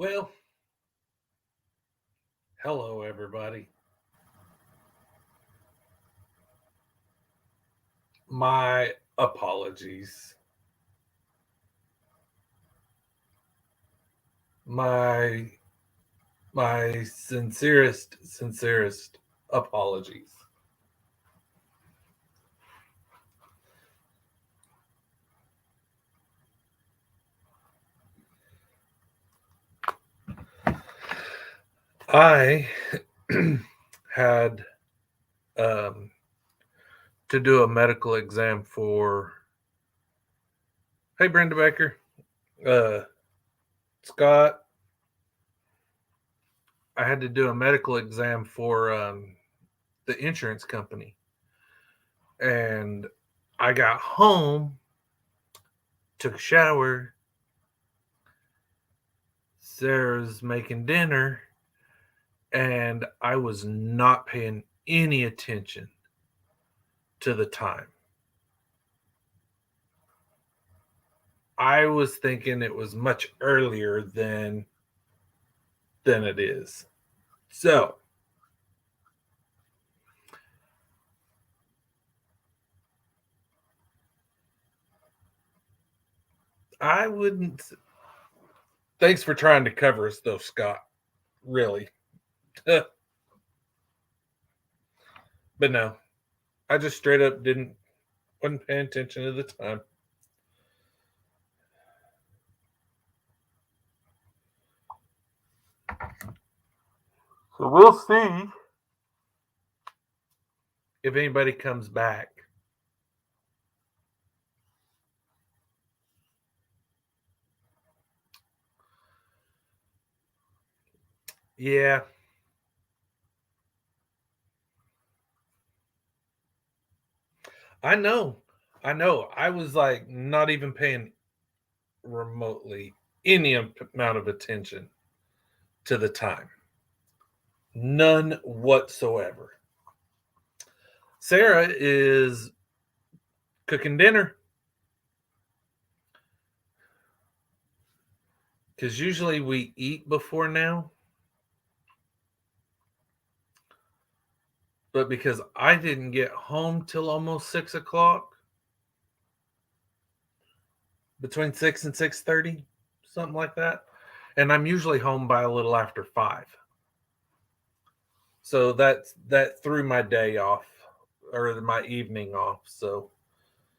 Well, hello, everybody. My apologies. My my sincerest apologies. I had um, to do a medical exam for. Hey, Brenda Baker, uh, Scott. I had to do a medical exam for the insurance company, and I got home, took a shower. Sarah's making dinner, and I was not paying any attention to the time. I was thinking it was much earlier than it is. So, I wouldn't thanks for trying to cover us though, Scott. Really. But no, I just straight up didn't wasn't paying attention to the time. So we'll see if anybody comes back. Yeah, I know. I know. I was like not even paying remotely any amount of attention to the time. None whatsoever. Sarah is cooking dinner because usually we eat before now, but because I didn't get home till almost 6 o'clock, between 6 and 6:30, something like that, and I'm usually home by a little after 5. So that threw my day off or my evening off. So,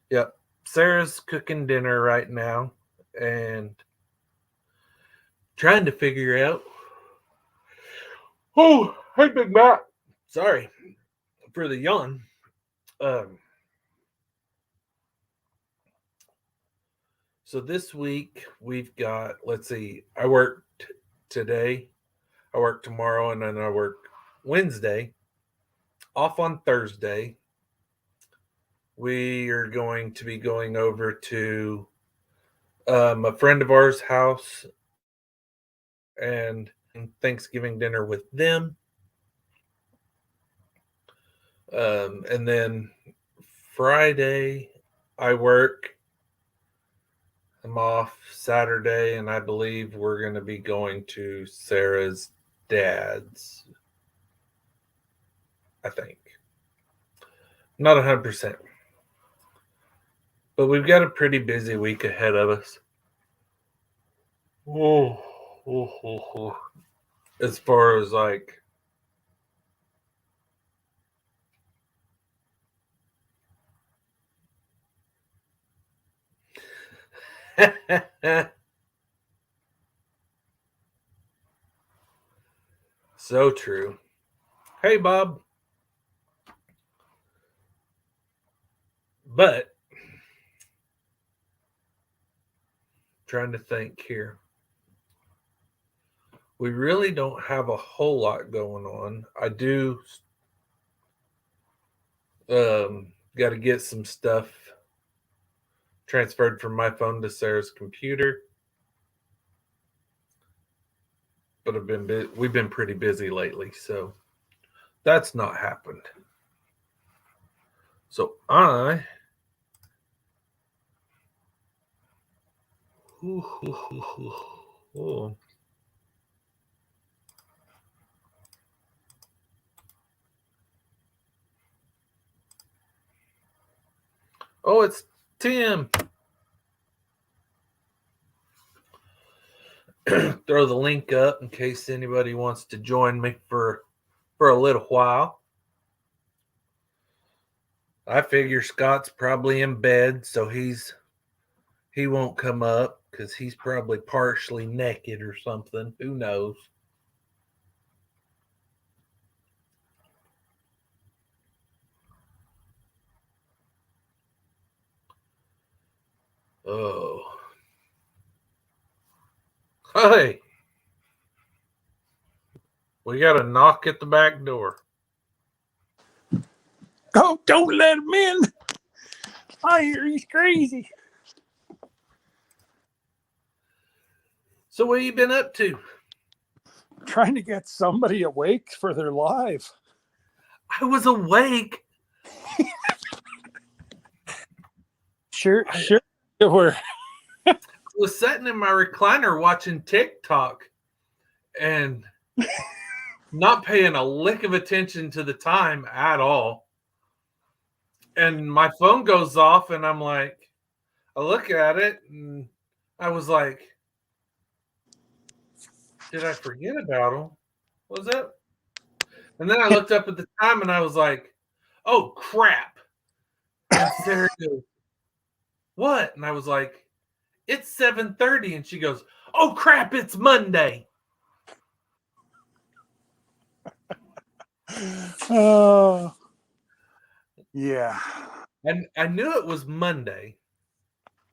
yep, Sarah's cooking dinner right now and trying to figure out. Oh, hey, Big Mac. Sorry for the yawn. Um, so this week we've got, let's see, I worked today, I work tomorrow, and then I work Wednesday, off on Thursday. We are going to be going over to a friend of ours' house and Thanksgiving dinner with them. And then Friday, I work. I'm off Saturday, and I believe we're going to be going to Sarah's dad's. I think. Not 100%. But we've got a pretty busy week ahead of us. Oh, oh, oh, oh. As far as like so true. Hey, Bob. But trying to think here. We really don't have a whole lot going on. I do got to get some stuff transferred from my phone to Sarah's computer. But we've been pretty busy lately, so that's not happened. So I ooh, ooh, ooh, ooh, ooh. Oh, it's Tim. Throw the link up in case anybody wants to join me for a little while. I figure Scott's probably in bed, so he won't come up because he's probably partially naked or something. Who knows? Oh. Hey. We got a knock at the back door. Oh, don't let him in. I hear he's crazy. So what have you been up to? Trying to get somebody awake for their live. I was awake. Sure. We're I was sitting in my recliner watching TikTok and not paying a lick of attention to the time at all. And my phone goes off and I'm like, I look at it and I was like, did I forget about him? Was it? And then I looked up at the time and I was like, oh crap. And Sarah goes, what? And I was like, it's 7:30. And she goes, oh crap, it's Monday. Oh, yeah. And I knew it was Monday.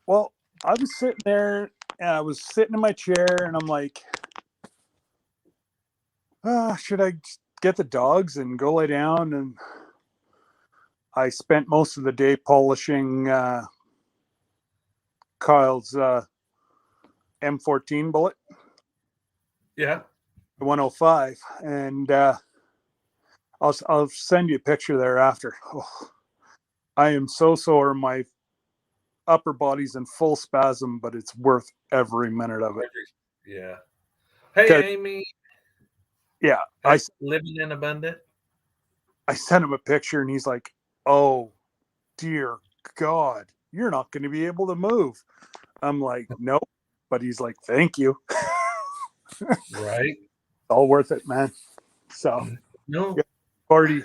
Well, I was sitting there and I was sitting in my chair and I'm like, should I get the dogs and go lay down? And I spent most of the day polishing Kyle's M14 bullet. Yeah. 105. And I'll send you a picture thereafter. Oh, I am so sore. My upper body's in full spasm, but it's worth every minute of it. Yeah. Hey, Amy. Yeah. Living in abundant. I sent him a picture and he's like, oh, dear God, you're not going to be able to move. I'm like, nope. But he's like, thank you. Right. All worth it, man. So, no. Yeah, buddy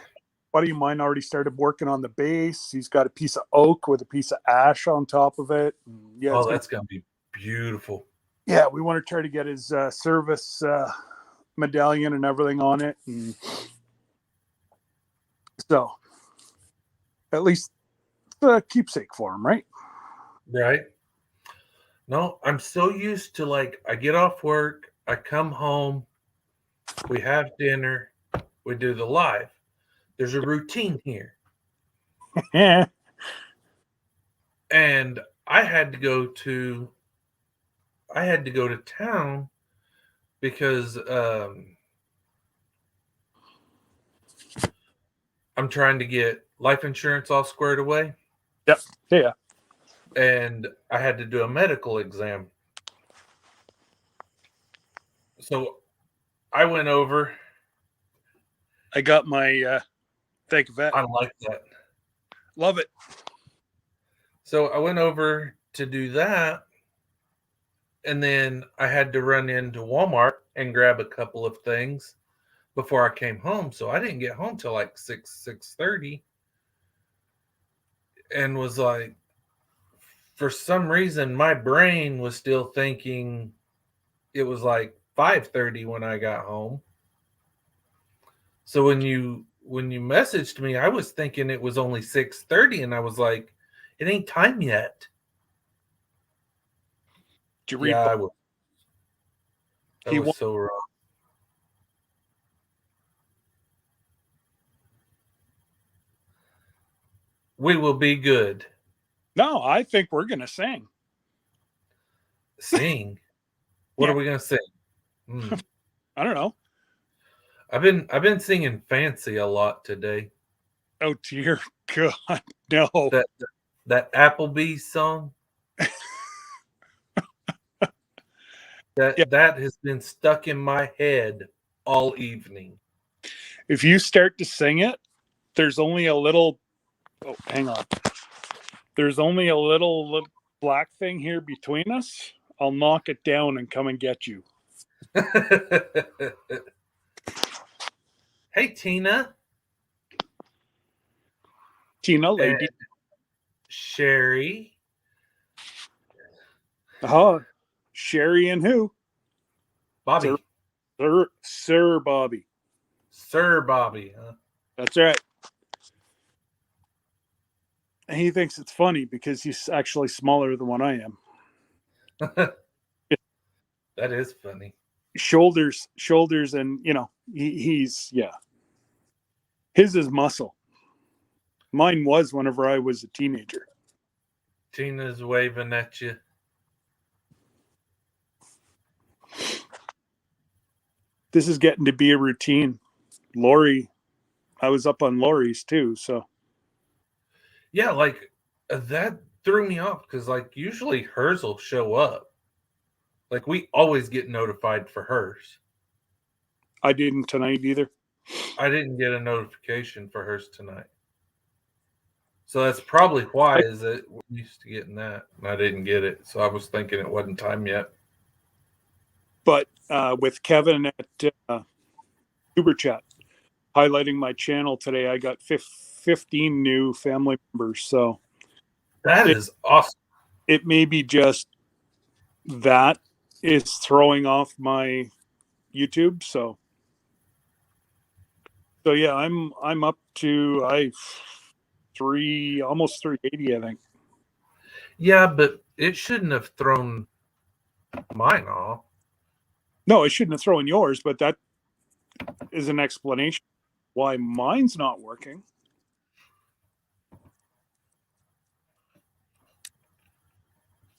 of mine already started working on the base. He's got a piece of oak with a piece of ash on top of it. And yeah, that's going to be beautiful. Yeah, we want to try to get his service medallion and everything on it. And so, at least the keepsake for him, right? Right. No, I'm so used to like, I get off work, I come home, we have dinner, we do the live. There's a routine here. Yeah. And I had to go to town because I'm trying to get life insurance all squared away. Yep. Yeah. And I had to do a medical exam. So I went over. I got my Thank Vet. I like that. Love it. So I went over to do that. And then I had to run into Walmart and grab a couple of things before I came home. So I didn't get home till like 6:30. And was like, for some reason, my brain was still thinking it was like 5:30 when I got home. So when you messaged me, I was thinking it was only 6:30, and I was like, it ain't time yet. Did you read? Yeah, I was. That was so wrong. We will be good. No, I think we're gonna sing. Sing? What are we gonna sing? I don't know. I've been singing Fancy a lot today. Oh dear God, no. That Applebee's song. That has been stuck in my head all evening. If you start to sing it, there's only a little. Oh, hang on. There's only a little black thing here between us. I'll knock it down and come and get you. Hey, Tina. Tina, And lady. Sherry. Sherry and who? Bobby. Sir Bobby. Sir Bobby, huh? That's right. And he thinks it's funny because he's actually smaller than what I am. That is funny. Shoulders, and he's his is muscle. Mine was whenever I was a teenager. Tina's waving at you. This is getting to be a routine. Lori, I was up on Lori's too, so yeah, like that threw me off because like usually hers will show up. Like we always get notified for hers. I didn't tonight either. I didn't get a notification for hers tonight. So that's probably why is that we're used to getting that and I didn't get it. So I was thinking it wasn't time yet. But with Kevin at Uber Chat highlighting my channel today, I got 15 new family members. So that is awesome. It may be just that is throwing off my YouTube. So yeah, I'm up to almost 380, I think. Yeah, but it shouldn't have thrown mine off. No, it shouldn't have thrown yours, but that is an explanation why mine's not working.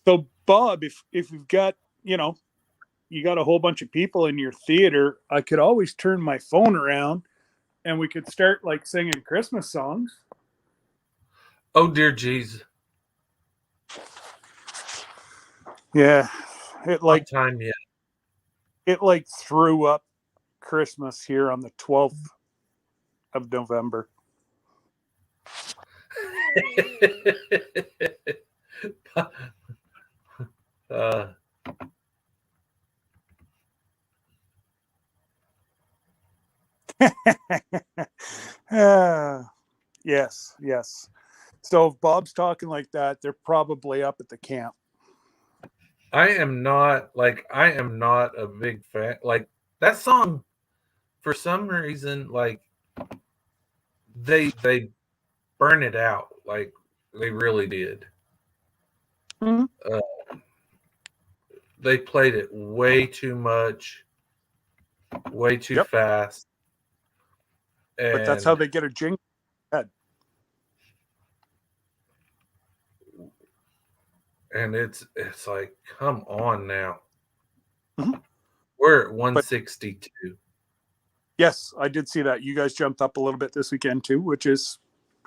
So, Bob, if you've got, you got a whole bunch of people in your theater, I could always turn my phone around and we could start like singing Christmas songs. Oh, dear jeez. Yeah. It like time yet. It like threw up Christmas here on the 12th of November. Yes. So if Bob's talking like that, they're probably up at the camp. I am not a big fan. Like that song, for some reason, like they burn it out. Like they really did. Mm-hmm. They played it way too much, way too fast. But that's how they get a jingle. And it's like, come on now. Mm-hmm. We're at 162. Yes, I did see that. You guys jumped up a little bit this weekend too, which is,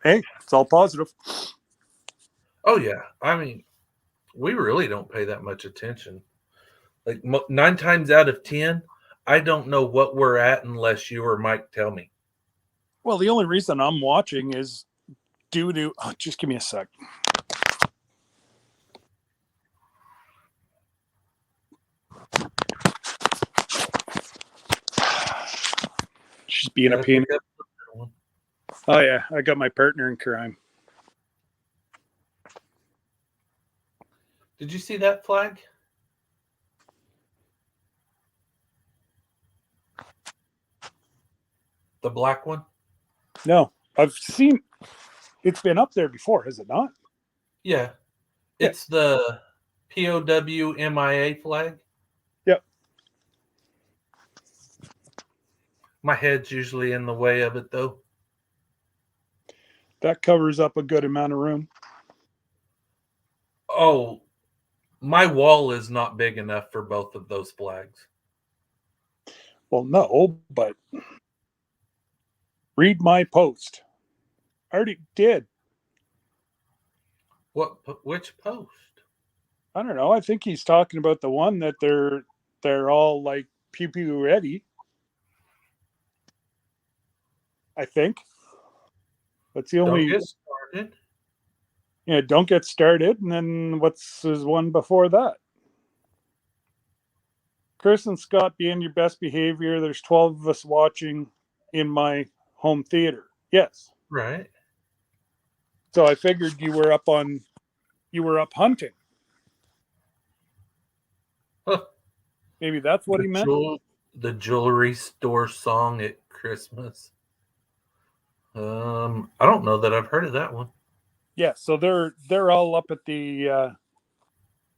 hey, it's all positive. Oh yeah, I mean, we really don't pay that much attention. Like 9 times out of 10, I don't know what we're at unless you or Mike tell me. Well, the only reason I'm watching is due to. Oh, just give me a sec. She's being a pain. Oh yeah, I got my partner in crime. Did you see that flag? The black one? No, I've seen. It's been up there before, has it not? Yeah. It's the POW MIA flag. Yep. My head's usually in the way of it, though. That covers up a good amount of room. Oh, my wall is not big enough for both of those flags. Well, no, but read my post. I already did. Which post? I don't know. I think he's talking about the one that they're all like pew pew ready. I think that's the only. Don't get started. Yeah, don't get started. And then what's his one before that? Chris and Scott, be in your best behavior. There's 12 of us watching in my home theater. Yes. Right. So I figured you were up hunting. Huh. Maybe that's what he meant. The jewelry store song at Christmas. I don't know that I've heard of that one. Yeah, so they're all up at the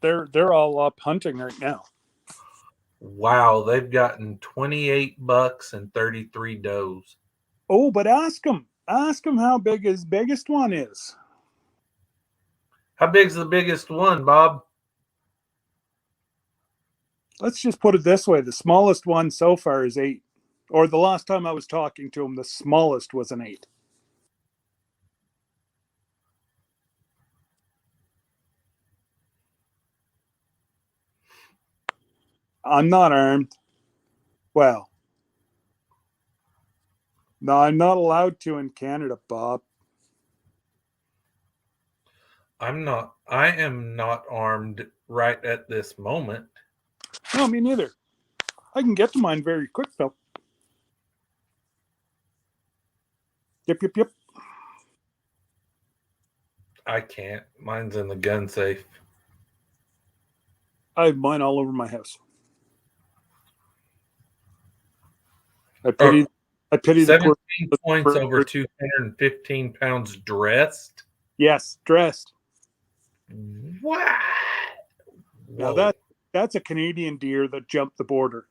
they're all up hunting right now. Wow, they've gotten 28 bucks and 33 does. Oh, but ask him how big his biggest one is. How big's the biggest one, Bob? Let's just put it this way: the smallest one so far is 8. Or the last time I was talking to him, the smallest was an 8. I'm not armed. Well, no, I'm not allowed to in Canada, Bob. I am not armed right at this moment. No, me neither. I can get to mine very quick, though. Yep. I can't. Mine's in the gun safe. I have mine all over my house. I pity the poor. 17 points over 215 pounds dressed. Yes, dressed. What? Now that's a Canadian deer that jumped the border.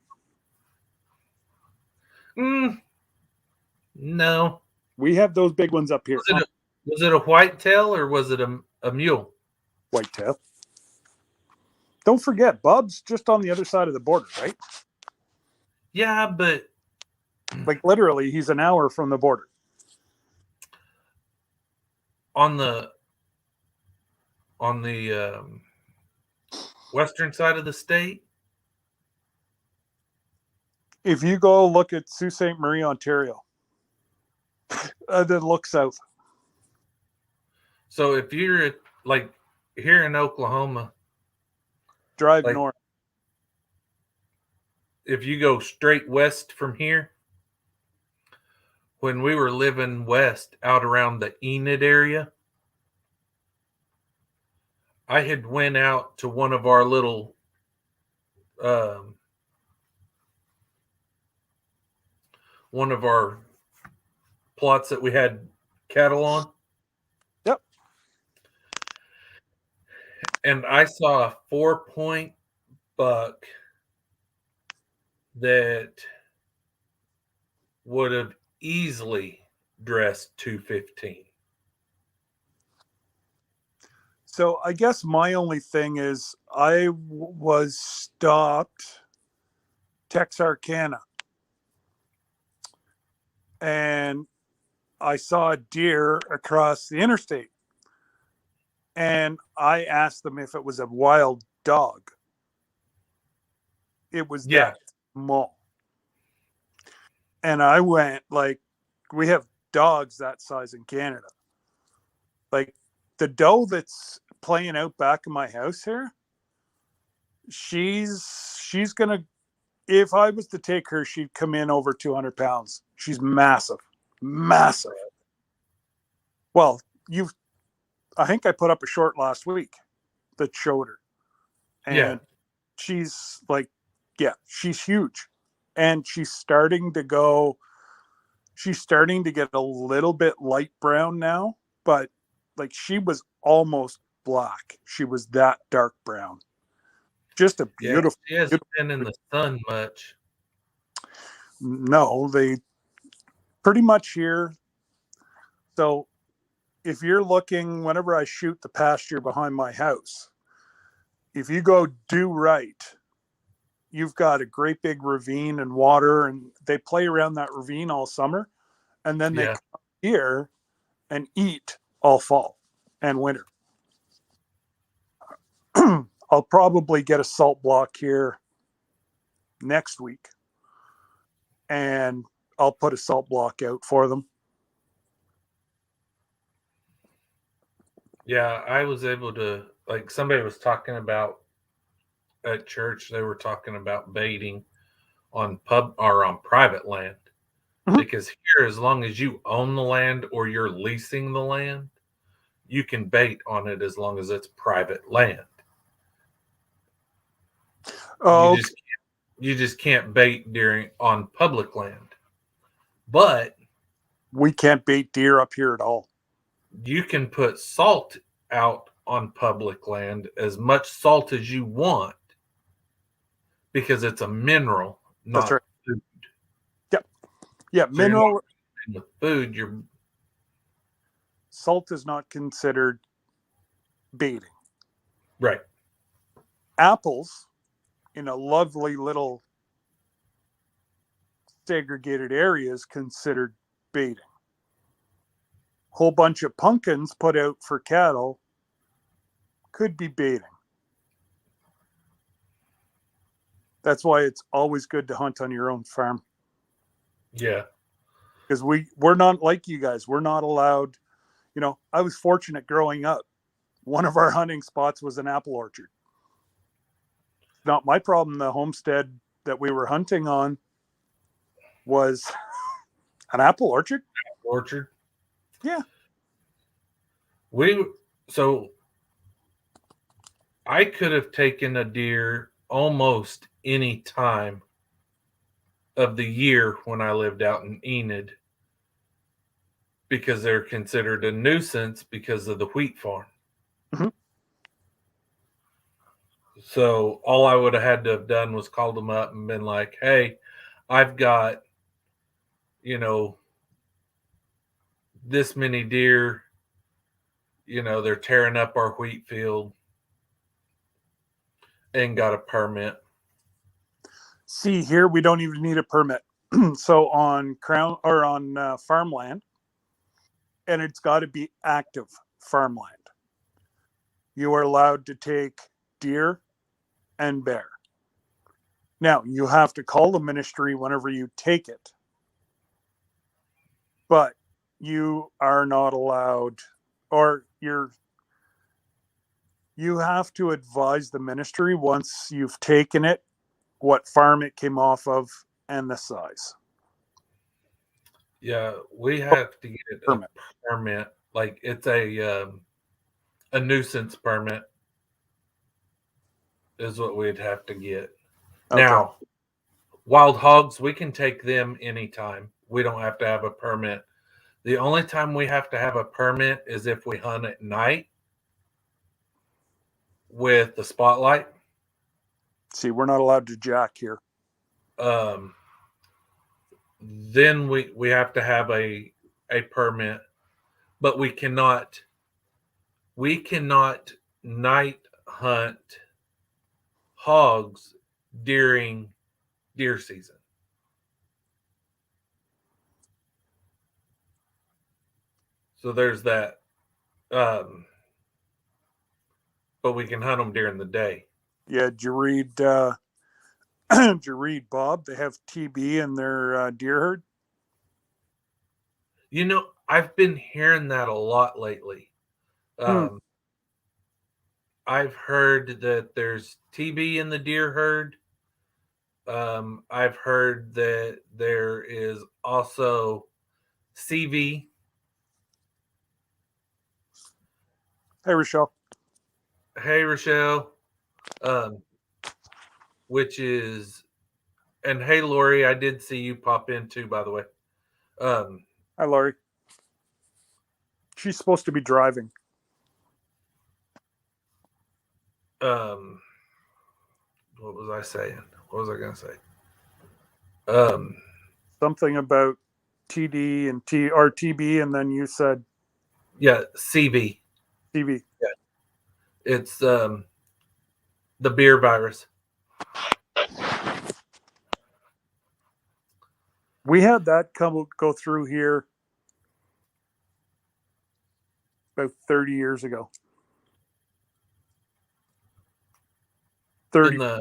No. We have those big ones up here. Was it a whitetail or was it a mule? Whitetail. Don't forget, Bub's just on the other side of the border, right? Yeah, but like literally, he's an hour from the border. On the western side of the state. If you go look at Sault Ste. Marie, Ontario, then look south. So if you're like here in Oklahoma, drive north. If you go straight west from here, when we were living west out around the Enid area, I had went out to one of our little one of our plots that we had cattle on. Yep. And I saw a 4-point buck that would have easily dressed 215. So I guess my only thing is I was stopped Texarkana and I saw a deer across the interstate and I asked them if it was a wild dog. It was that small. And I went like, we have dogs that size in Canada. Like the doe that's playing out back in my house here, she's gonna, if I was to take her, she'd come in over 200 pounds. She's massive. Well, I think I put up a short last week that showed her. And she's like, she's huge. And she's starting to get a little bit light brown now, but like she was almost black. She was that dark brown. Just a beautiful. She hasn't been in the sun much. No, they pretty much here. So if you're looking, whenever I shoot the pasture behind my house, if you go due right, you've got a great big ravine and water, and they play around that ravine all summer, and then they come here and eat all fall and winter. I'll probably get a salt block here next week, and I'll put a salt block out for them. Yeah, I was able to, like, somebody was talking about at church, they were talking about baiting on pub or on private land. Mhm. Because here, as long as you own the land or you're leasing the land, you can bait on it as long as it's private land. You Oh, okay. just you just can't bait during on public land. But We can't bait deer up here at all. you can put salt out on public land, as much salt as you want, because it's a mineral, That's right. not food. Yep. Yeah, So you're not mineral with food, you're salt is not considered baiting. right. Apples in a lovely little segregated area is considered baiting. Whole bunch of pumpkins put out for cattle could be baiting. That's why it's always good to hunt on your own farm. Yeah. Because we're not like you guys. We're not allowed. I was fortunate growing up. One of our hunting spots was an apple orchard. Not my problem. The homestead that we were hunting on was an apple orchard. Orchard. Yeah. We so I could have taken a deer almost any time of the year when I lived out in Enid because they're considered a nuisance because of the wheat farm. Mhm. So all I would have had to have done was called them up and been like, "Hey, I've got, you know, this many deer, they're tearing up our wheat field and got a permit." See, here we don't even need a permit. So on crown or on farmland, and it's got to be active farmland. You are allowed to take deer and bear. Now, you have to call the ministry whenever you take it, but you are not allowed, or you have to advise the ministry once you've taken it, what farm it came off of, and the size. Yeah, we have to get a Permit. permit. Like it's a nuisance permit is what we'd have to get. Okay. Now, wild hogs, we can take them anytime. We don't have to have a permit. The only time we have to have a permit is if we hunt at night with the spotlight. See, we're not allowed to jack here. Then we have to have a permit, but we cannot night hunt hogs during deer season. So there's that. Um, but we can hunt them during the day. Yeah, did you read? Did you read Bob? They have TB in their deer herd. I've been hearing that a lot lately. Hmm. I've heard that there's TB in the deer herd. I've heard that there is also CV. Hey, Rochelle. Hey, Rochelle. Um, which is, and hey, Lori, I did see you pop in too, by the way. Um, Hi, Laurie. She's supposed to be driving. um, what was I saying? What was I going to say? Um, Something about TD and TB, and then you said yeah, CV. TB. Yeah. It's the beer virus. We had that go through here about 30 years ago. 30.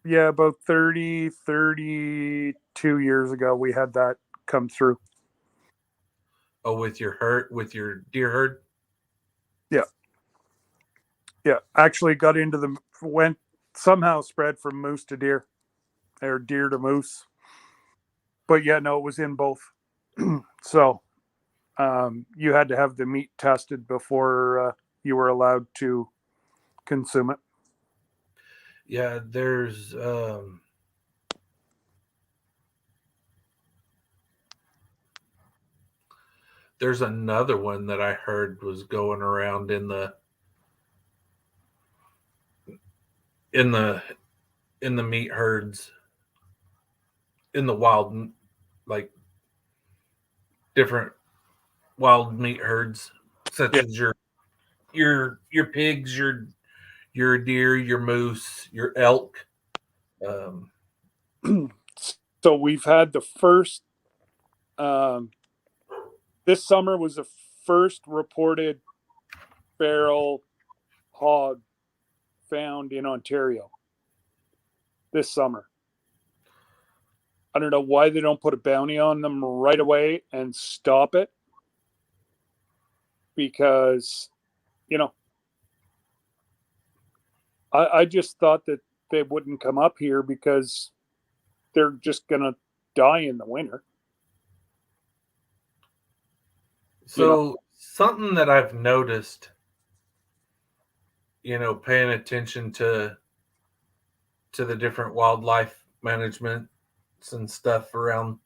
Yeah, about 32 years ago, we had that come through. Oh, with your deer herd? Yeah. Yeah, actually got into the went somehow spread from moose to deer or deer to moose. But yeah, no, it was in both. So you had to have the meat tested before you were allowed to consume it. Yeah, there's another one that I heard was going around in the in the meat herds in the wild, like different wild meat herds, such Yeah. as your pigs, your deer, your moose, your elk. Um, So we've had the first. Um, this summer was the first reported feral hog found in Ontario. This summer. I don't know why they don't put a bounty on them right away and stop it, because you know I just thought that they wouldn't come up here because they're just gonna die in the winter. You know, so something that I've noticed, paying attention to the different wildlife management and stuff around.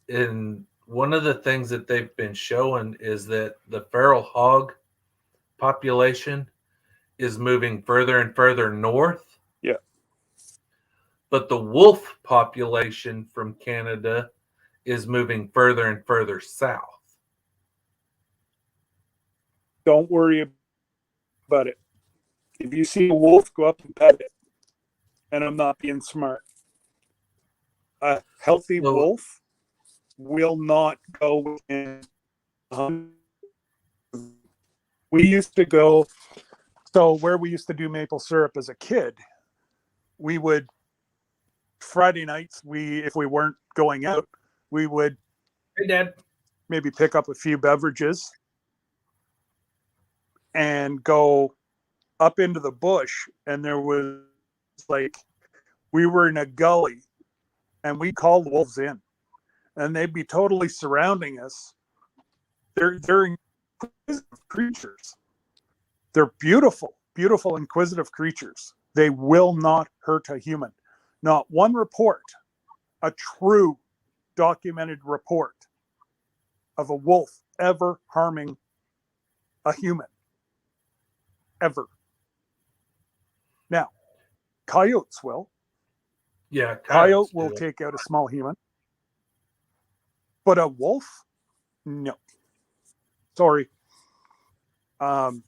And one of the things that they've been showing is that the feral hog population is moving further and further north, yeah. but the wolf population from Canada is moving further and further south. Don't worry about it. If you see a wolf, go up and pet it. And I'm not being smart. A healthy So, wolf will not go within. We used to go. So where we used to do maple syrup as a kid, we would Friday nights. If we weren't going out, we would hey, Dad. maybe pick up a few beverages and go up into the bush. And there was like we were in a gully, and we called wolves in, and they'd be totally surrounding us. They're inquisitive creatures. They're beautiful, beautiful, inquisitive creatures. They will not hurt a human. Not one report, a true documented report of a wolf ever harming a human. Ever. Now, coyotes will. Yeah, Coyote coyotes will do. take out a small human. But a wolf? No. Sorry. Um,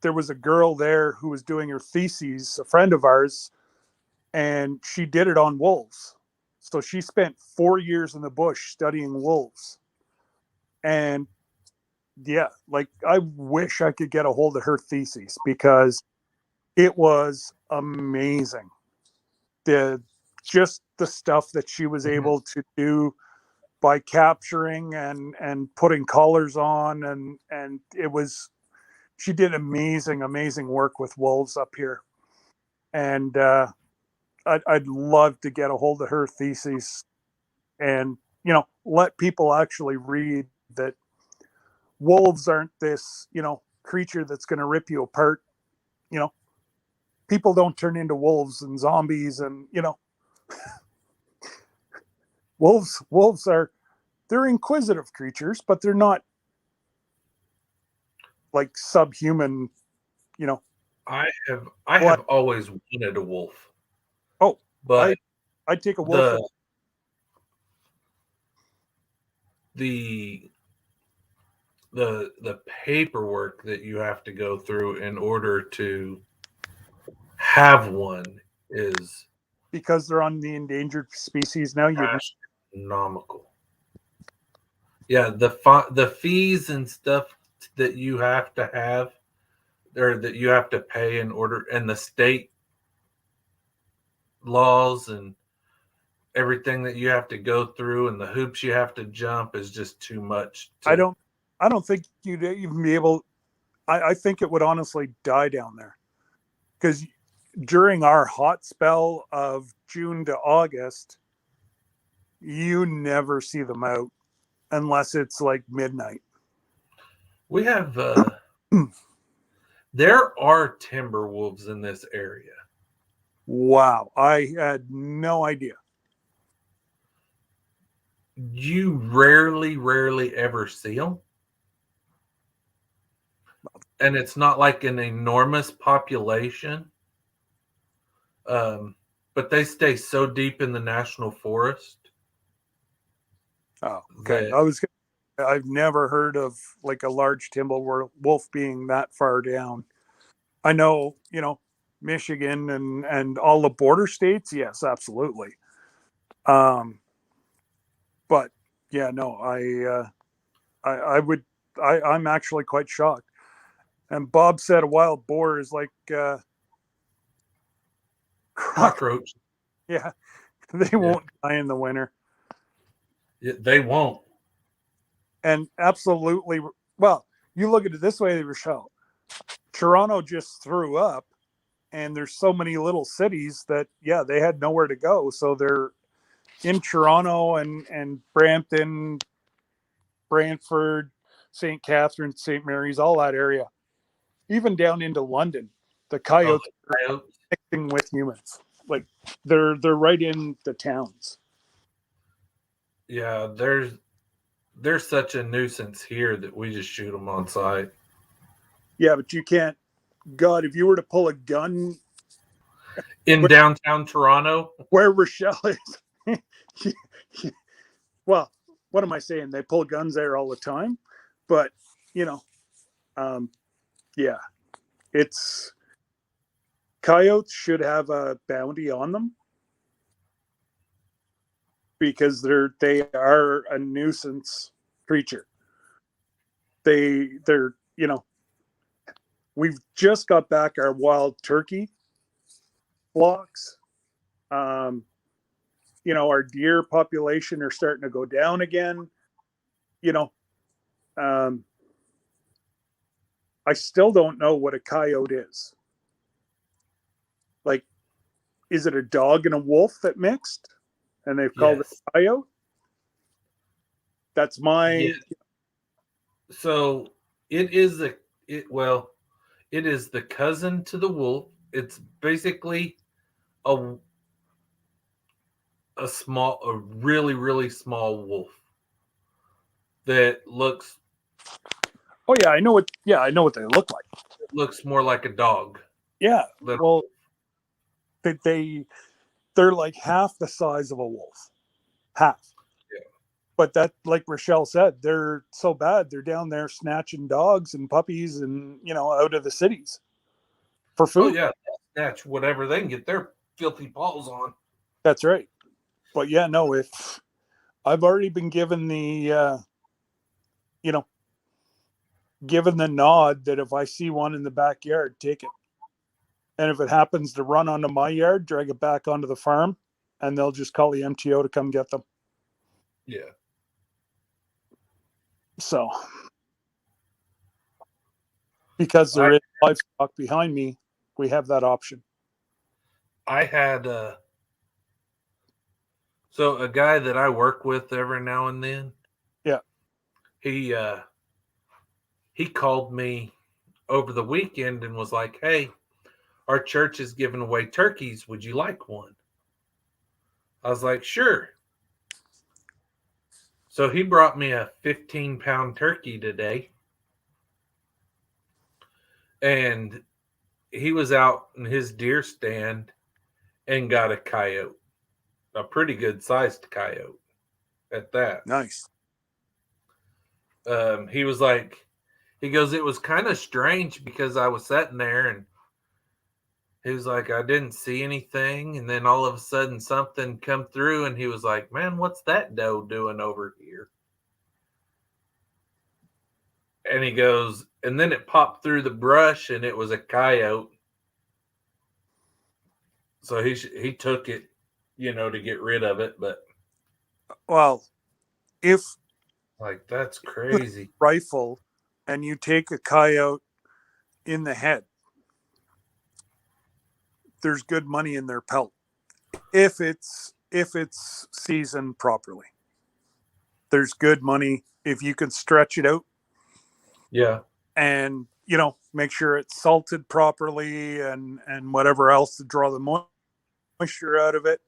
there was a girl there who was doing her thesis, a friend of ours, and she did it on wolves. So she spent 4 years in the bush studying wolves. And yeah, like I wish I could get a hold of her thesis because it was amazing. The just the stuff that she was Mhm. able to do by capturing and putting collars on, and it was she did amazing work with wolves up here. And I'd love to get a hold of her thesis and let people actually read that wolves aren't this creature that's going to rip you apart. You know, people don't turn into wolves and zombies, and wolves are they're inquisitive creatures, but they're not like subhuman. You know, I what? have always wanted a wolf, Oh, but I'd take a wolf. the the the paperwork that you have to go through in order to have one is Because they're on the endangered species now. You astronomical. Yeah, the fees and stuff that you have to have, or that you have to pay in order, and the state laws and everything that you have to go through and the hoops you have to jump is just too much I to. don't I don't think you'd even be able. I think it would honestly die down there because during our hot spell of June to August, you never see them out unless it's like midnight. We have there are timber wolves in this area. Wow, I had no idea. You rarely ever see them. And it's not like an enormous population. But they stay so deep in the national forest. Oh, okay. I've never heard of like a large timber wolf being that far down. I know, Michigan and all the border states. Yes, absolutely. But yeah, no, I would, I'm actually quite shocked. And Bob said a wild boar is like, Cockroach. yeah, they won't die in the winter. They won't. And absolutely, well, you look at it this way, Rochelle. Toronto just threw up, and there's so many little cities that, yeah, they had nowhere to go. So they're in Toronto and Brampton, Brantford, St. Catharines, St. Mary's, all that area, even down into London. The coyotes are mixing with humans. Like they're right in the towns. Yeah, there's such a nuisance here that we just shoot them on sight. Yeah, but you can't. God, if you were to pull a gun in downtown Toronto, where Rochelle is, well, what am I saying? They pull guns there all the time, but yeah, it's coyotes should have a bounty on them because they are a nuisance creature. They're we've just got back our wild turkey flocks. Our deer population are starting to go down again. I still don't know what a coyote is. Like, is it a dog and a wolf that mixed and they've called it a coyote? That's my. Yeah. So it is it is the cousin to the wolf. It's basically a really small wolf that looks. Oh yeah, I know what. Yeah, I know what they look like. It looks more like a dog. Yeah. Well, they're like half the size of a wolf. Half. Yeah. But that, like Rochelle said, they're so bad. They're down there snatching dogs and puppies and out of the cities for food. Oh yeah, snatch whatever they can get their filthy paws on. That's right. But yeah, no, if I've already been given the given the nod that if I see one in the backyard, take it. And if it happens to run onto my yard, drag it back onto the farm, and they'll just call the MTO to come get them. Yeah. So, because there is livestock behind me, we have that option. I had so a guy that I work with every now and then. Yeah. He called me over the weekend and was like, "Hey, our church is giving away turkeys. Would you like one?" I was like, "Sure." So he brought me a 15-pound turkey today. And he was out in his deer stand and got a coyote, a pretty good sized coyote at that. Nice. He was like, he goes, it was kind of strange because I was sitting there and he was like, I didn't see anything. And then all of a sudden something come through and he was like, man, what's that doe doing over here? And he goes, and then it popped through the brush and it was a coyote. So he took it, to get rid of it. But well, if like that's crazy. Rifle, and you take a coyote in the head, there's good money in their pelt if it's seasoned properly. There's good money if you can stretch it out. Yeah. And make sure it's salted properly and whatever else to draw the moisture out of it.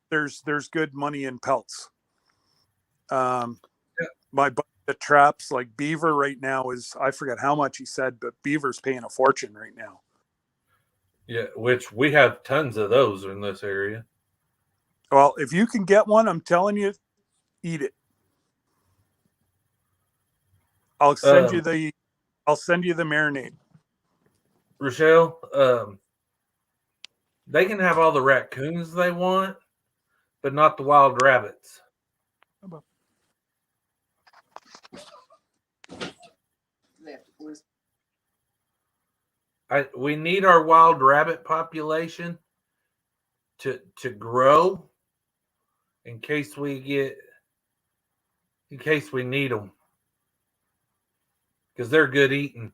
There's good money in pelts. My buddy that traps like beaver right now is, I forget how much he said, but beaver's paying a fortune right now. Yeah, which we have tons of those in this area. Well, if you can get one, I'm telling you, eat it. I'll send you the marinade. Rochelle, they can have all the raccoons they want, but not the wild rabbits. We need our wild rabbit population to grow in case we need them, because they're good eating.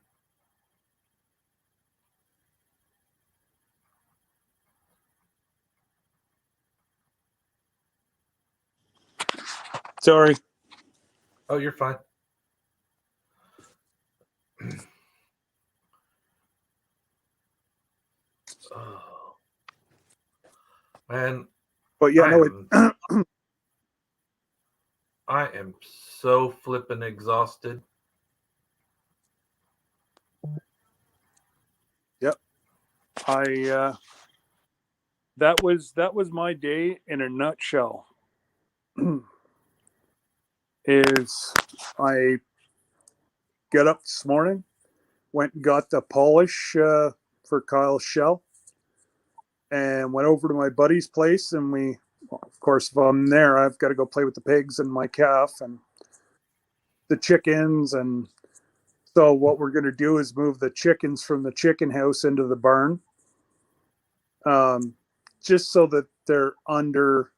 Sorry. Oh, you're fine. Oh, man. But yeah, I am so flipping exhausted. Yep. That was my day in a nutshell. Is I got up this morning, went and got the polish for Kyle's shell, and went over to my buddy's place, and of course, if I'm there, I've got to go play with the pigs and my calf and the chickens. And so what we're going to do is move the chickens from the chicken house into the barn, just so that they're under,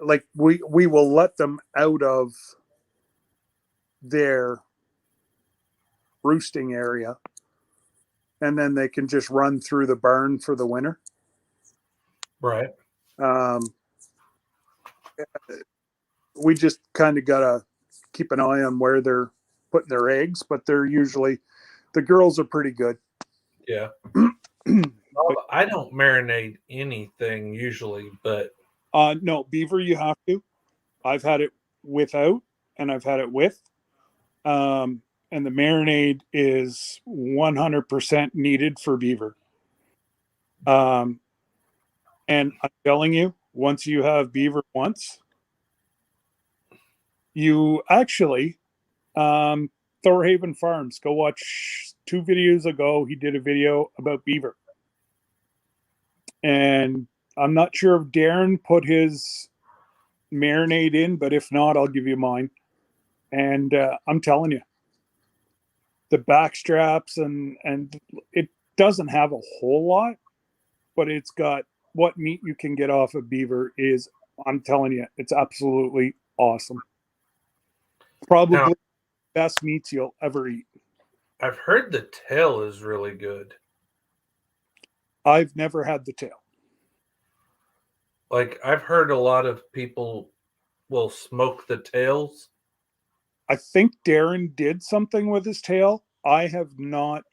like, we will let them out of their roosting area, and then they can just run through the barn for the winter. Right. We just kind of got to keep an eye on where they're putting their eggs, but they're usually, the girls are pretty good. Yeah. I don't marinate anything usually, but no, beaver you have to. I've had it without, and I've had it with. And the marinade is 100% needed for beaver. And I'm telling you, once you have beaver once, you actually, Thorhaven Farms, go watch 2 videos ago. He did a video about beaver. And I'm not sure if Darren put his marinade in, but if not, I'll give you mine. And I'm telling you, the back straps and it doesn't have a whole lot, but it's got what meat you can get off of beaver is, I'm telling you, it's absolutely awesome. Probably the best meats you'll ever eat. I've heard the tail is really good. I've never had the tail. Like, I've heard a lot of people will smoke the tails. I think Darren did something with his tail. I have not,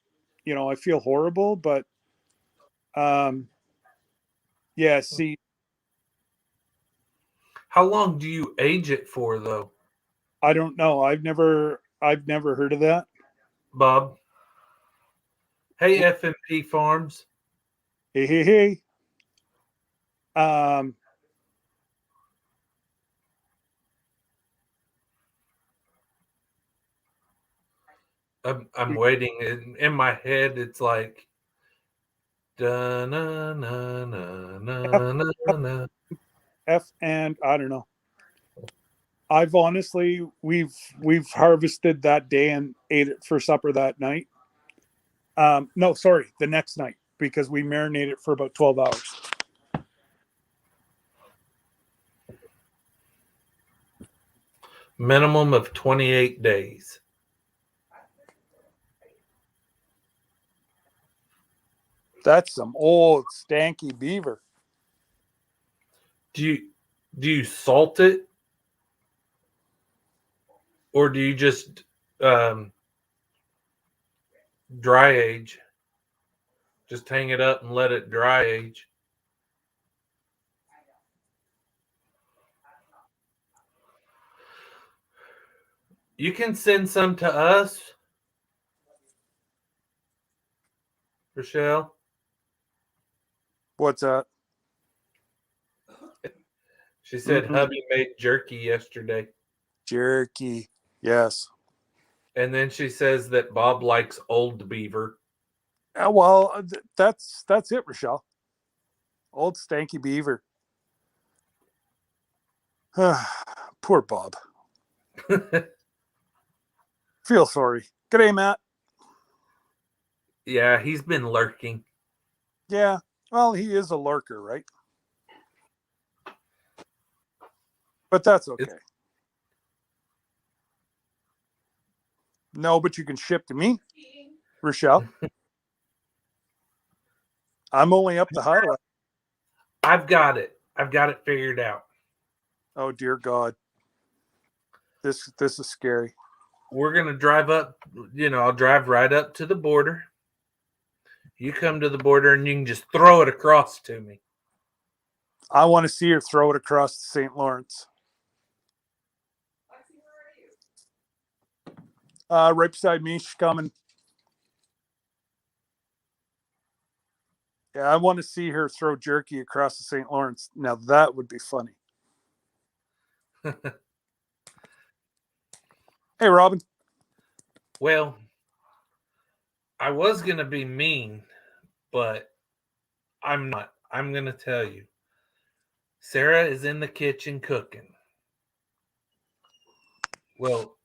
I feel horrible, but yeah, see. How long do you age it for, though? I don't know. I've never heard of that. Bob. Hey, FMP Farms. Hey. I'm waiting. In my head, it's like, da na na na na na na. F and I don't know. I've honestly, we've harvested that day and ate it for supper that night. No, sorry, the next night, because we marinated it for about 12 hours. Minimum of 28 days. That's some old stanky beaver. Do you salt it, or do you just dry age? Just hang it up and let it dry age. You can send some to us, Rochelle. What's that? She said Mhm. hubby made jerky yesterday. Jerky. Yes. And then she says that Bob likes old beaver. Well, that's it, Rochelle. Old stanky beaver. Poor Bob. Feel sorry. Good day, Matt. Yeah, he's been lurking. Yeah. Well, he is a lurker, right? But that's okay. No, but you can ship to me, Rochelle. I'm only up the highway. I've got it. I've got it figured out. Oh dear God. This is scary. We're gonna drive up, I'll drive right up to the border. You come to the border and you can just throw it across to me. I want to see her throw it across the St. Lawrence. Right beside me, she's coming. Yeah, I want to see her throw jerky across the St. Lawrence. Now that would be funny. Hey, Robin. Well, I was gonna be mean, but I'm not. I'm gonna tell you. Sarah is in the kitchen cooking. Well,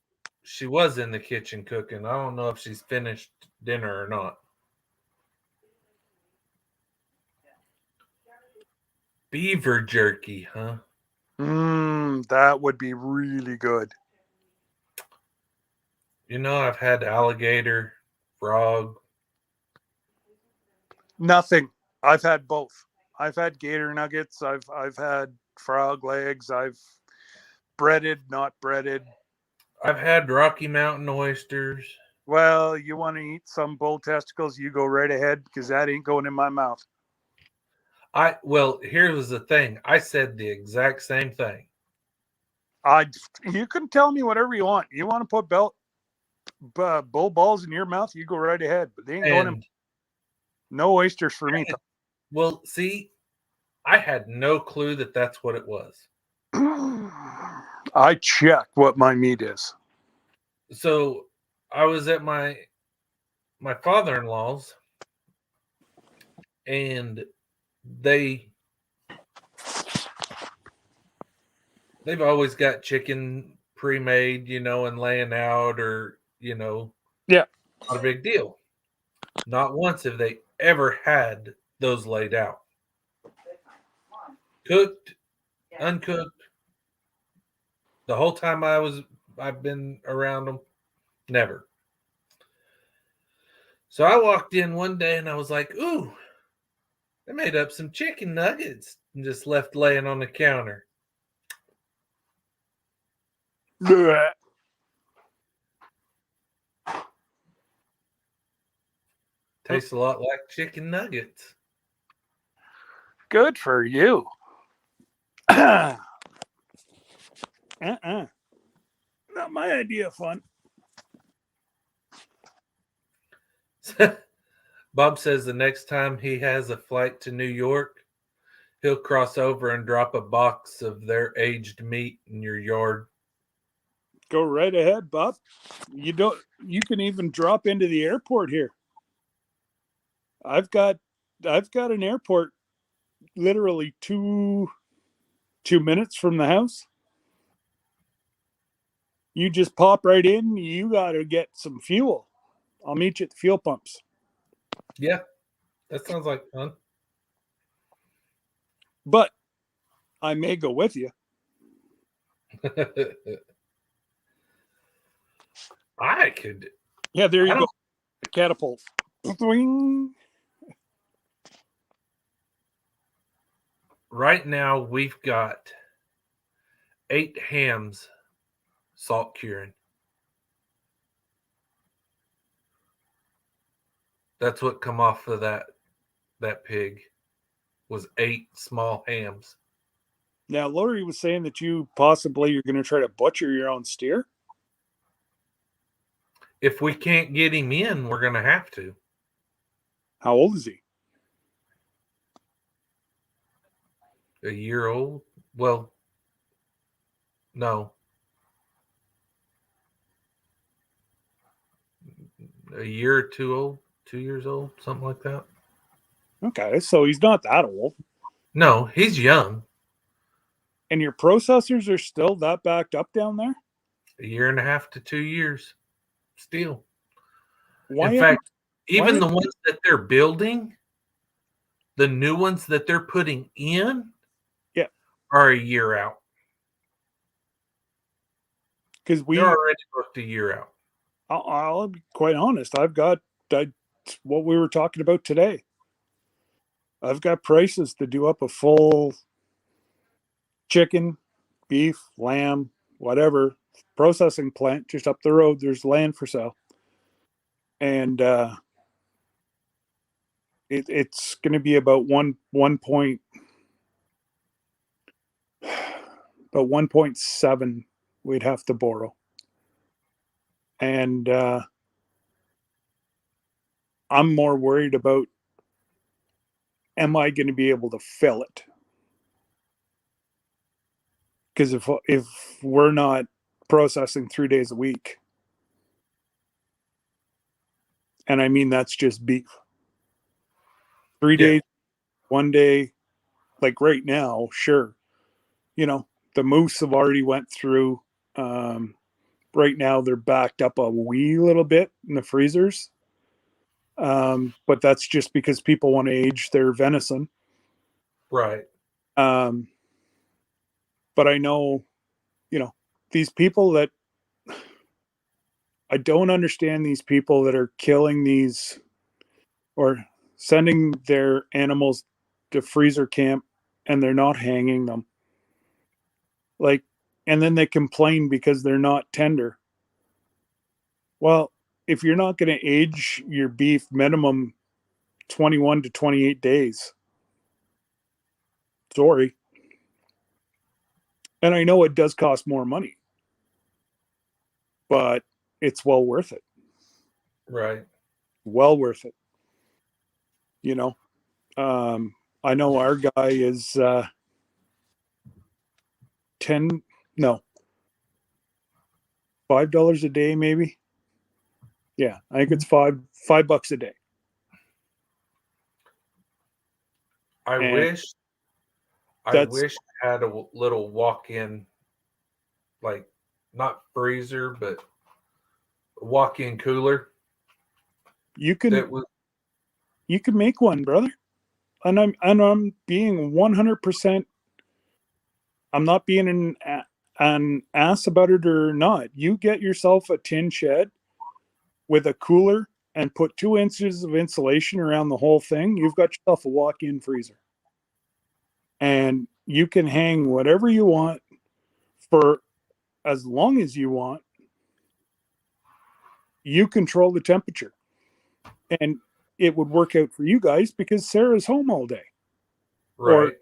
she was in the kitchen cooking. I don't know if she's finished dinner or not. Beaver jerky, huh? That would be really good. I've had alligator, frog. Nothing. I've had both. I've had gator nuggets. I've had frog legs. I've breaded, not breaded. I've had Rocky Mountain oysters. Well, you want to eat some bull testicles, you go right ahead because that ain't going in my mouth. Here's the thing. I said the exact same thing. You can tell me whatever you want. You want to put bull balls in your mouth, you go right ahead. But they ain't going in. No oysters for me. Well, see, I had no clue that that's what it was. I check what my meat is. So I was at my father-in-law's, and they've always got chicken pre-made, and laying out, or Yeah, not a big deal. Not once have they ever had those laid out. Cooked, uncooked. The whole time I've been around them, never. So I walked in one day and I was like, ooh, they made up some chicken nuggets and just left laying on the counter. Tastes a lot like chicken nuggets. Good for you. Not my idea of fun. Bob says the next time he has a flight to New York, he'll cross over and drop a box of their aged meat in your yard. Go right ahead, Bob. You can even drop into the airport here. I've got an airport literally 2 minutes from the house. You just pop right in. You got to get some fuel. I'll meet you at the fuel pumps. Yeah, that sounds like fun. But I may go with you. I could. Yeah, there you go. Catapult. right now we've got 8 hams salt curing. That's what come off of that pig was 8 small hams. Now, Lori was saying that you're going to try to butcher your own steer. If we can't get him in, we're going to have to. How old is he? A year old? Well, no. A year or two old, 2 years old, something like that. Okay, so he's not that old. No, he's young. And your processors are still that backed up down there? A year and a half to 2 years still. Why In fact, even the ones that they're building, the new ones that they're putting in, are a year out. Because they're already booked a year out. I'll be quite honest. That's what we were talking about today. I've got prices to do up a full chicken, beef, lamb, whatever processing plant just up the road. There's land for sale. And it's going to be about 1.7 we'd have to borrow. And I'm more worried about, am I going to be able to fill it? Because if we're not processing 3 days a week, and I mean that's just beef, 3 days, 1 day, like right now, sure, the moose have already went through. Right now they're backed up a wee little bit in the freezers, but that's just because people want to age their venison, right? But I know, these people that I don't understand, these people that are killing these or sending their animals to freezer camp and they're not hanging them. And then they complain because they're not tender. Well, if you're not going to age your beef minimum 21 to 28 days, sorry. And I know it does cost more money, but it's well worth it. Right. Well worth it. I know our guy is $5 a day, maybe. Yeah, I think it's $5 a day. I wish I had a little walk-in, like not freezer, but walk-in cooler. You can make one, brother. And I'm being 100%. I'm not being an ass about it or not. You get yourself a tin shed with a cooler and put 2 inches of insulation around the whole thing. You've got yourself a walk-in freezer. And you can hang whatever you want for as long as you want. You control the temperature. And it would work out for you guys because Sarah's home all day. Right.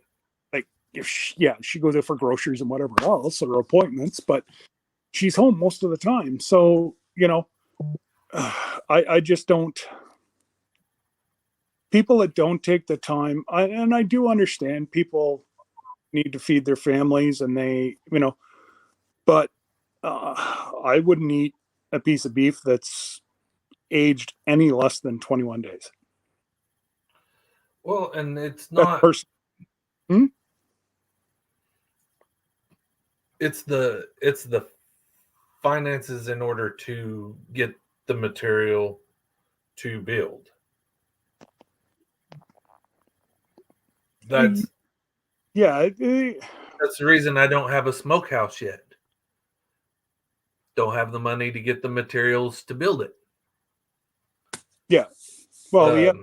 Or if she goes out for groceries and whatever else or appointments, but she's home most of the time. So, I just don't. People that don't take the time, and I do understand people need to feed their families and they, but I wouldn't eat a piece of beef that's aged any less than 21 days. Well, and it's not. It's the finances in order to get the material to build. That's that's the reason I don't have a smokehouse yet. Don't have the money to get the materials to build it. Yeah. Well,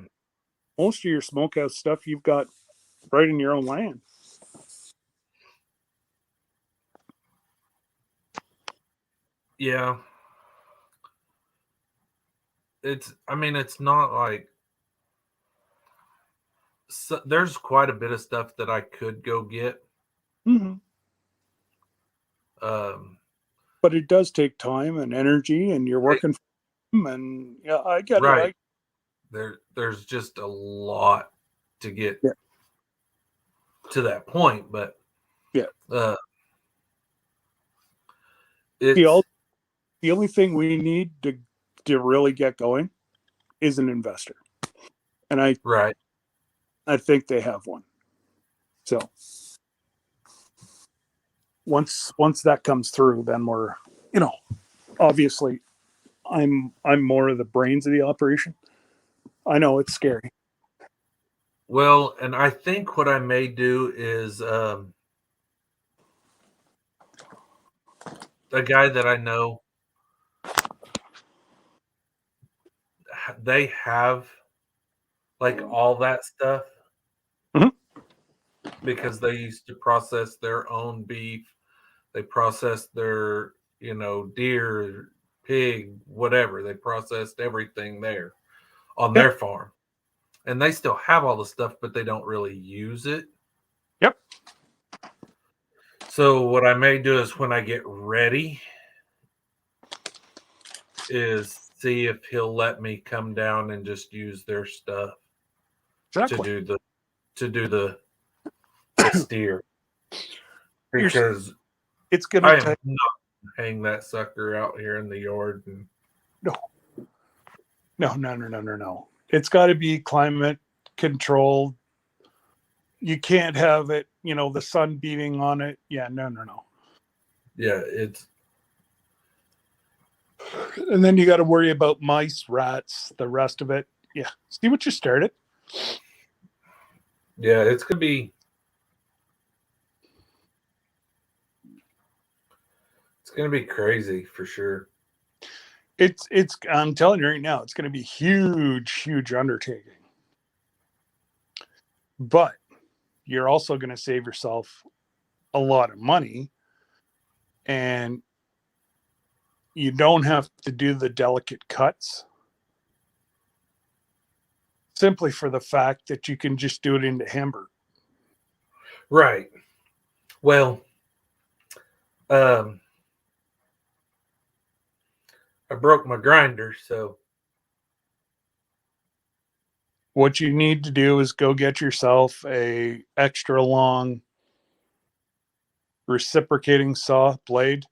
most of your smokehouse stuff you've got right in your own land. Yeah. I mean, it's not like there's quite a bit of stuff that I could go get. Hmm. Um, But it does take time and energy, and you're right, working for them, and yeah, I get it. right. There's just a lot to get Yeah, to that point, but yeah. uh, The it's all the only thing we need to really get going is an investor, and right. I think they have one. So once that comes through, then we're, you know, obviously I'm more of the brains of the operation. I know it's scary. Well, and I think what I may do is a guy that I know, they have like all that stuff Mhm. because they used to process their own beef. They processed their, deer, pig, whatever. They processed everything there on Yeah. their farm. And they still have all the stuff, but they don't really use it. Yep. So what I may do is when I get ready is see if he'll let me come down and just use their stuff to Exactly. do the steer You're, because it's gonna I am take not hang that sucker out here in the yard and no, no. It's got to be climate controlled. You can't have it, the sun beating on it. Yeah, no. yeah, it's And then you got to worry about mice, rats, the rest of it. Yeah. See what you started. yeah, it's gonna be crazy for sure. It's I'm telling you right now, it's going to be huge undertaking. But you're also going to save yourself a lot of money, and you don't have to do the delicate cuts simply for the fact that you can just do it into Hamburg. Right. Well, um, I broke my grinder, so What you need to do is go get yourself a extra long reciprocating saw blade.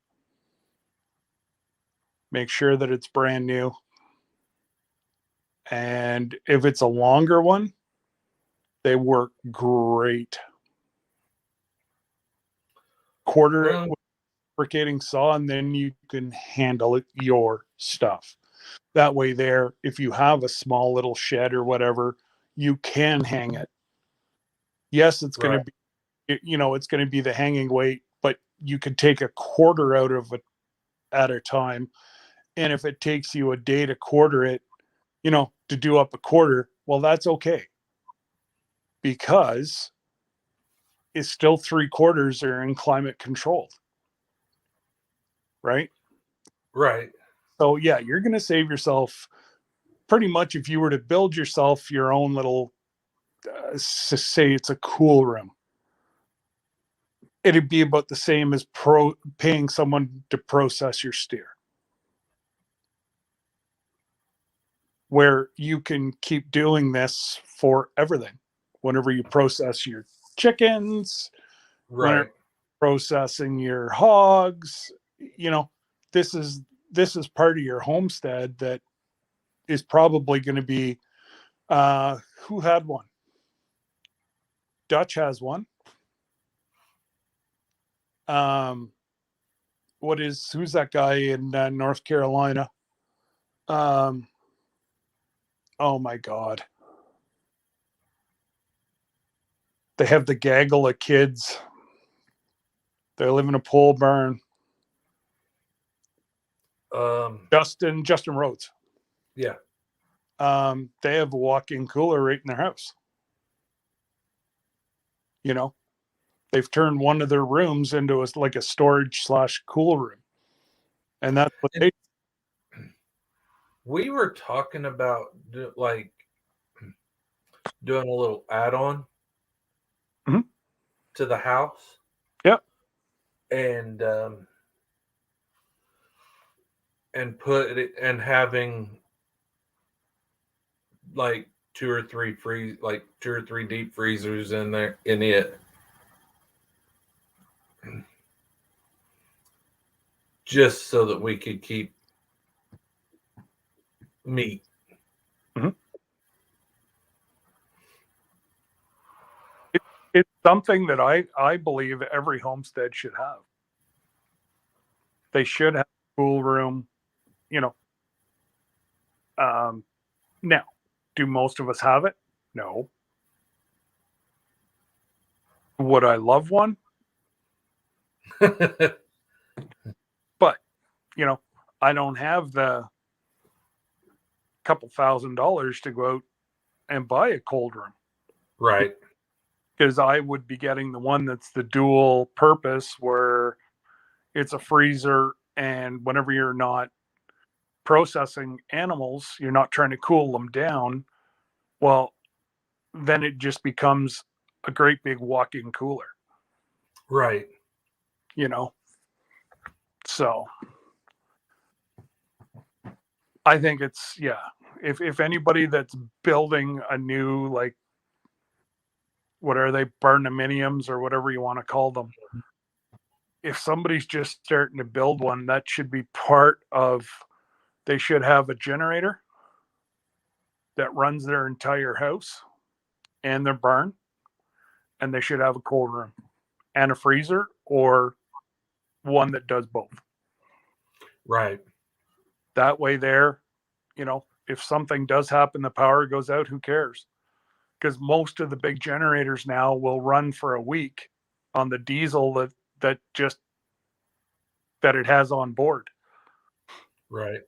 Make sure that it's brand new. And if it's a longer one, they work great. Quarter it well, with reciprocating saw, and then you can handle it your stuff. That way, there, if you have a small little shed or whatever, you can hang it. Yes, it's going right, to be, it's going to be the hanging weight, but you can take a quarter out of it at a time. And if it takes you a day to quarter it, to do up a quarter, well, that's okay, because it's still 3/4 are in climate controlled, right? right, So yeah, you're going to save yourself pretty much if you were to build yourself your own little, say it's a cool room. It'd be about the same as paying someone to process your steer, where you can keep doing this for everything. Whenever you process your chickens, whenever right, processing your hogs, you know, this is this is part of your homestead that is probably going to be, who had one? Dutch has one. Um, who's that guy in North Carolina? Um, oh my God. They have the gaggle of kids. They live in a pole barn. um, Justin Rhodes. yeah, They have a walk-in cooler right in their house. You know, they've turned one of their rooms into like a storage/cool room, And that's what they. We were talking about like doing a little add-on Mhm. to the house. Yep. And put it and having like two or three deep freezers in there in it, just so that we could keep meat. Mhm. It's something that I believe every homestead should have. They should have a cool room, you know. Now, do most of us have it? No. Would I love one? But, you know, I don't have the couple $1,000s to go out and buy a cold room. Right. Because I would be getting the one that's the dual purpose where it's a freezer, and whenever you're not processing animals, you're not trying to cool them down. Well, then it just becomes a great big walk-in cooler, Right. you know. So I think it's, yeah. If anybody that's building a new, like, what are they, barnuminiums or whatever you want to call them, if somebody's just starting to build one, that should be part of. They should have a generator that runs their entire house and their barn, and they should have a cold room and a freezer, or one that does both. Right. That way, there, you know, if something does happen, the power goes out, who cares? Because most of the big generators now will run for a week on the diesel that just that it has on board. Right.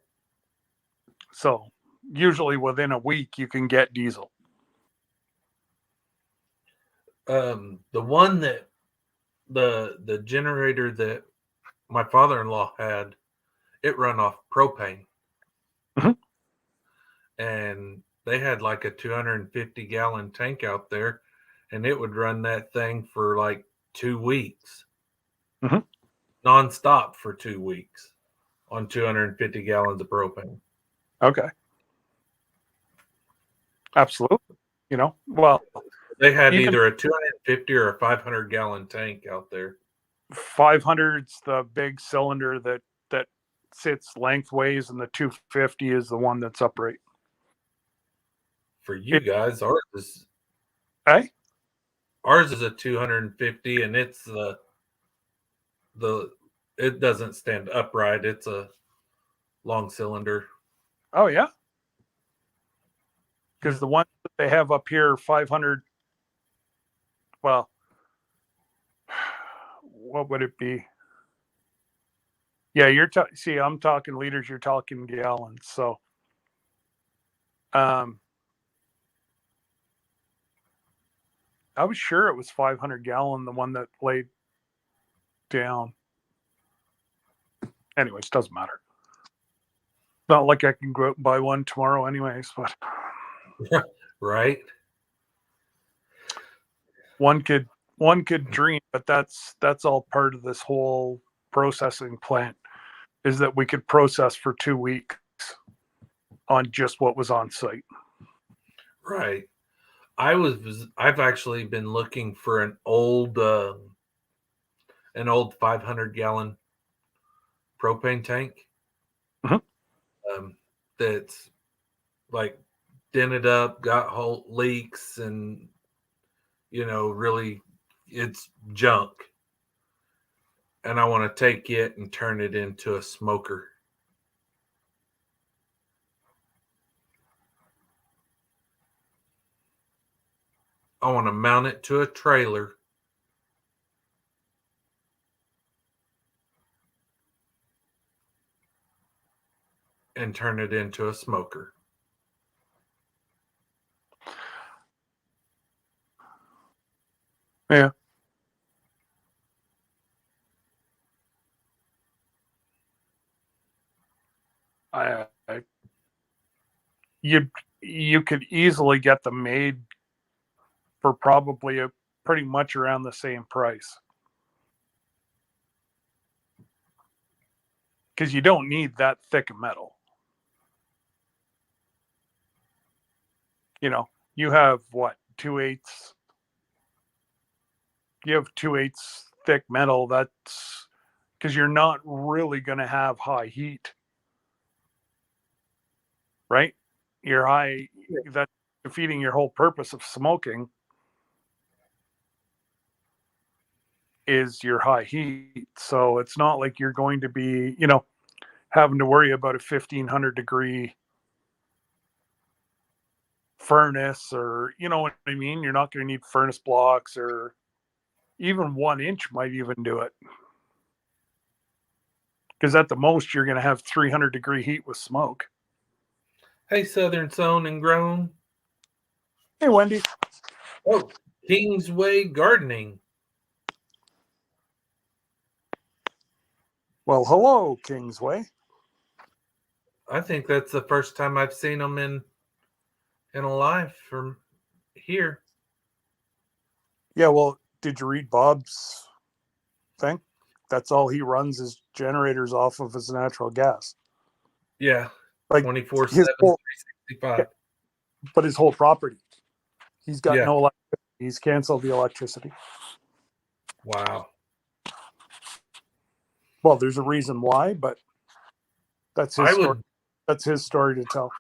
So usually within a week you can get diesel. The one that the generator that my father-in-law had, it run off propane. Mhm. And they had like a 250-gallon tank out there, and it would run that thing for like 2 weeks, Mhm. nonstop for 2 weeks on 250 gallons of propane. Okay. Absolutely. You know, well, They had even either a 250 or a 500-gallon tank out there. 500's the big cylinder that sits lengthways, and the 250 is the one that's upright. For you guys, Hey, ours is a 250, and it's the it doesn't stand upright. It's a long cylinder. oh yeah, because the one that they have up here, 500. Well, what would it be? Yeah, see, I'm talking liters, you're talking gallons. So, I was sure it was 500-gallon, the one that laid down. Anyways, doesn't matter. Not like I can go out and buy one tomorrow, anyways. But Right. one could dream, but that's all part of this whole processing plant, is that we could process for 2 weeks on just what was on site. Right. I've actually been looking for an old 500-gallon propane tank, Mhm. that's like dented up, got whole leaks, and really it's junk. And I want to take it and turn it into a smoker. I want to mount it to a trailer and turn it into a smoker. Yeah. you could easily get them made for probably pretty much around the same price. Because you don't need that thick of metal. You know, you have what, 2/8? You have 2/8 thick metal. That's because you're not really going to have high heat, right? That's defeating your whole purpose of smoking is your high heat. So it's not like you're going to be, having to worry about a 1500 degree furnace, or you know what I mean? You're not going to need furnace blocks, or even 1 inch might even do it. Because at the most, you're going to have 300 degree heat with smoke. Hey, Southern Sown and Grown. Hey, Wendy. Oh, Kingsway Gardening. Well, hello, Kingsway. I think that's the first time I've seen them in a live from here. Yeah, well, did you read Bob's thing? That's all he runs his generators off of his natural gas. Yeah, like 24/7, his whole, 365. but his whole property, he's got Yeah. no electricity. He's canceled the electricity. Wow. Well, there's a reason why, but that's his story. That's his story to tell.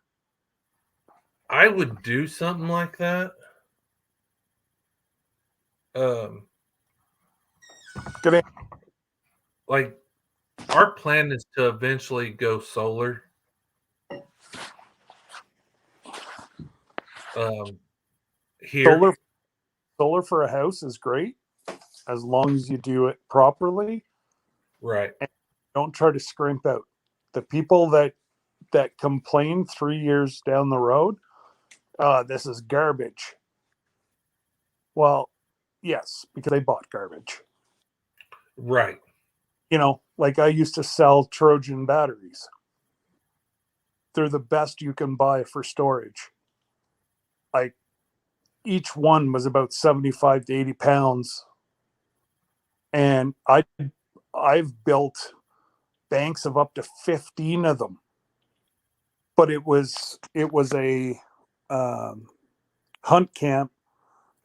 I would do something like that. Like, our plan is to eventually go solar. Here. Solar for a house is great as long as you do it properly. Right. And don't try to scrimp out. The people that complain 3 years down the road, this is garbage. Well, yes, because they bought garbage. Right. Like I used to sell Trojan batteries. They're the best you can buy for storage. Like each one was about 75 to 80 pounds. And I've built banks of up to 15 of them. But it was a hunt camp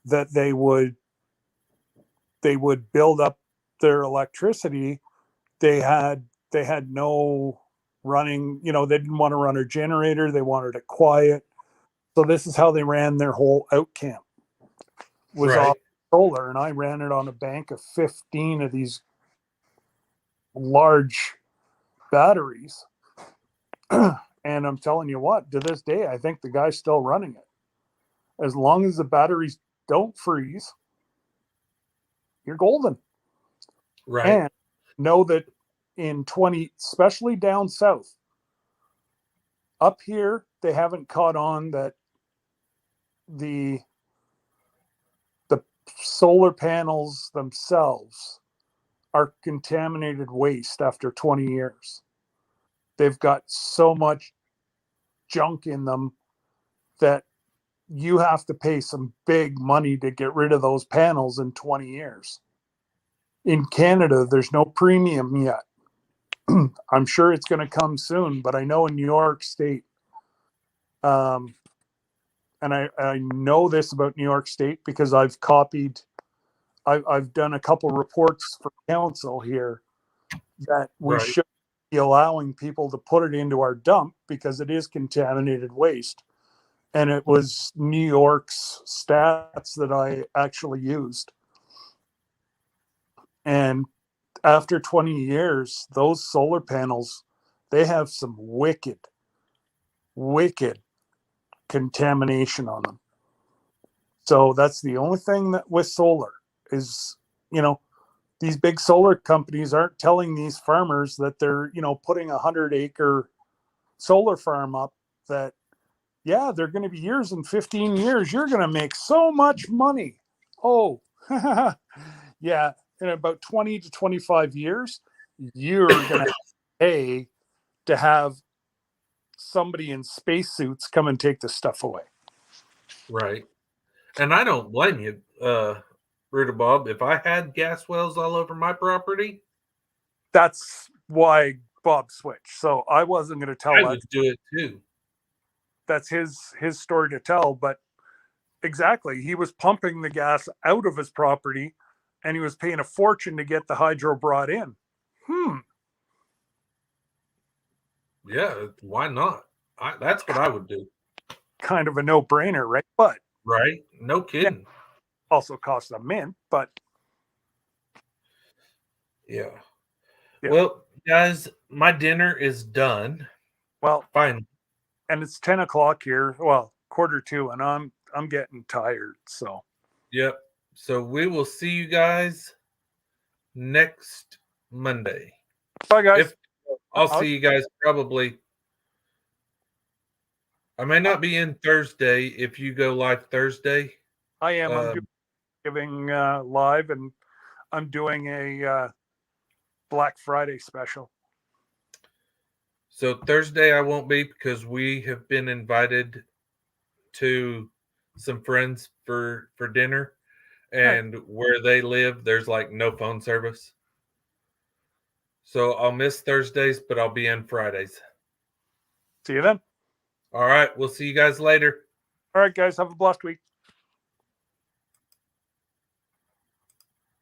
that they would build up their electricity. They had no running, they didn't want to run a generator. They wanted it quiet. So this is how they ran their whole out camp, was off solar. And I ran it on a bank of 15 of these large batteries. And I'm telling you what, to this day, I think the guy's still running it. As long as the batteries don't freeze, you're golden. Right. And know that especially down south, up here, they haven't caught on that the solar panels themselves are contaminated waste after 20 years. They've got so much junk in them that you have to pay some big money to get rid of those panels in 20 years. In Canada, there's no premium yet. I'm sure it's going to come soon, but I know in New York State, and I know this about New York State because I've done a couple reports for council here that we should be allowing people to put it into our dump because it is contaminated waste. And it was New York's stats that I actually used. And after 20 years, those solar panels, they have some wicked contamination on them. So that's the only thing that with solar is, these big solar companies aren't telling these farmers that they're, putting 100-acre solar farm up that, yeah, they're going to be years. In 15 years, you're going to make so much money. Oh, yeah. In about 20 to 25 years, you're going to pay to have somebody in spacesuits come and take this stuff away. Right. And I don't blame you, Ruta Bob. If I had gas wells all over my property, That's why Bob switched. So I wasn't going to tell I that. would do it too. That's his story to tell. But exactly, he was pumping the gas out of his property, and he was paying a fortune to get the hydro brought in. Yeah, why not? That's what I would do. Kind of a no-brainer, right? But Right? No kidding. also costs a mint. But Yeah. Yeah. Well, guys, my dinner is done. well, Fine. and it's 10 o'clock here. Well, 1:45, and I'm getting tired. So Yep. So we will see you guys next Monday. bye, guys. I'll see you guys probably. I may not be in Thursday if you go live Thursday. I am. I'm giving live, and I'm doing a Black Friday special. So Thursday I won't be because we have been invited to some friends for dinner, and where they live, there's like no phone service. So I'll miss Thursdays, but I'll be in Fridays. See you then. All right, we'll see you guys later. All right, guys. Have a blessed week.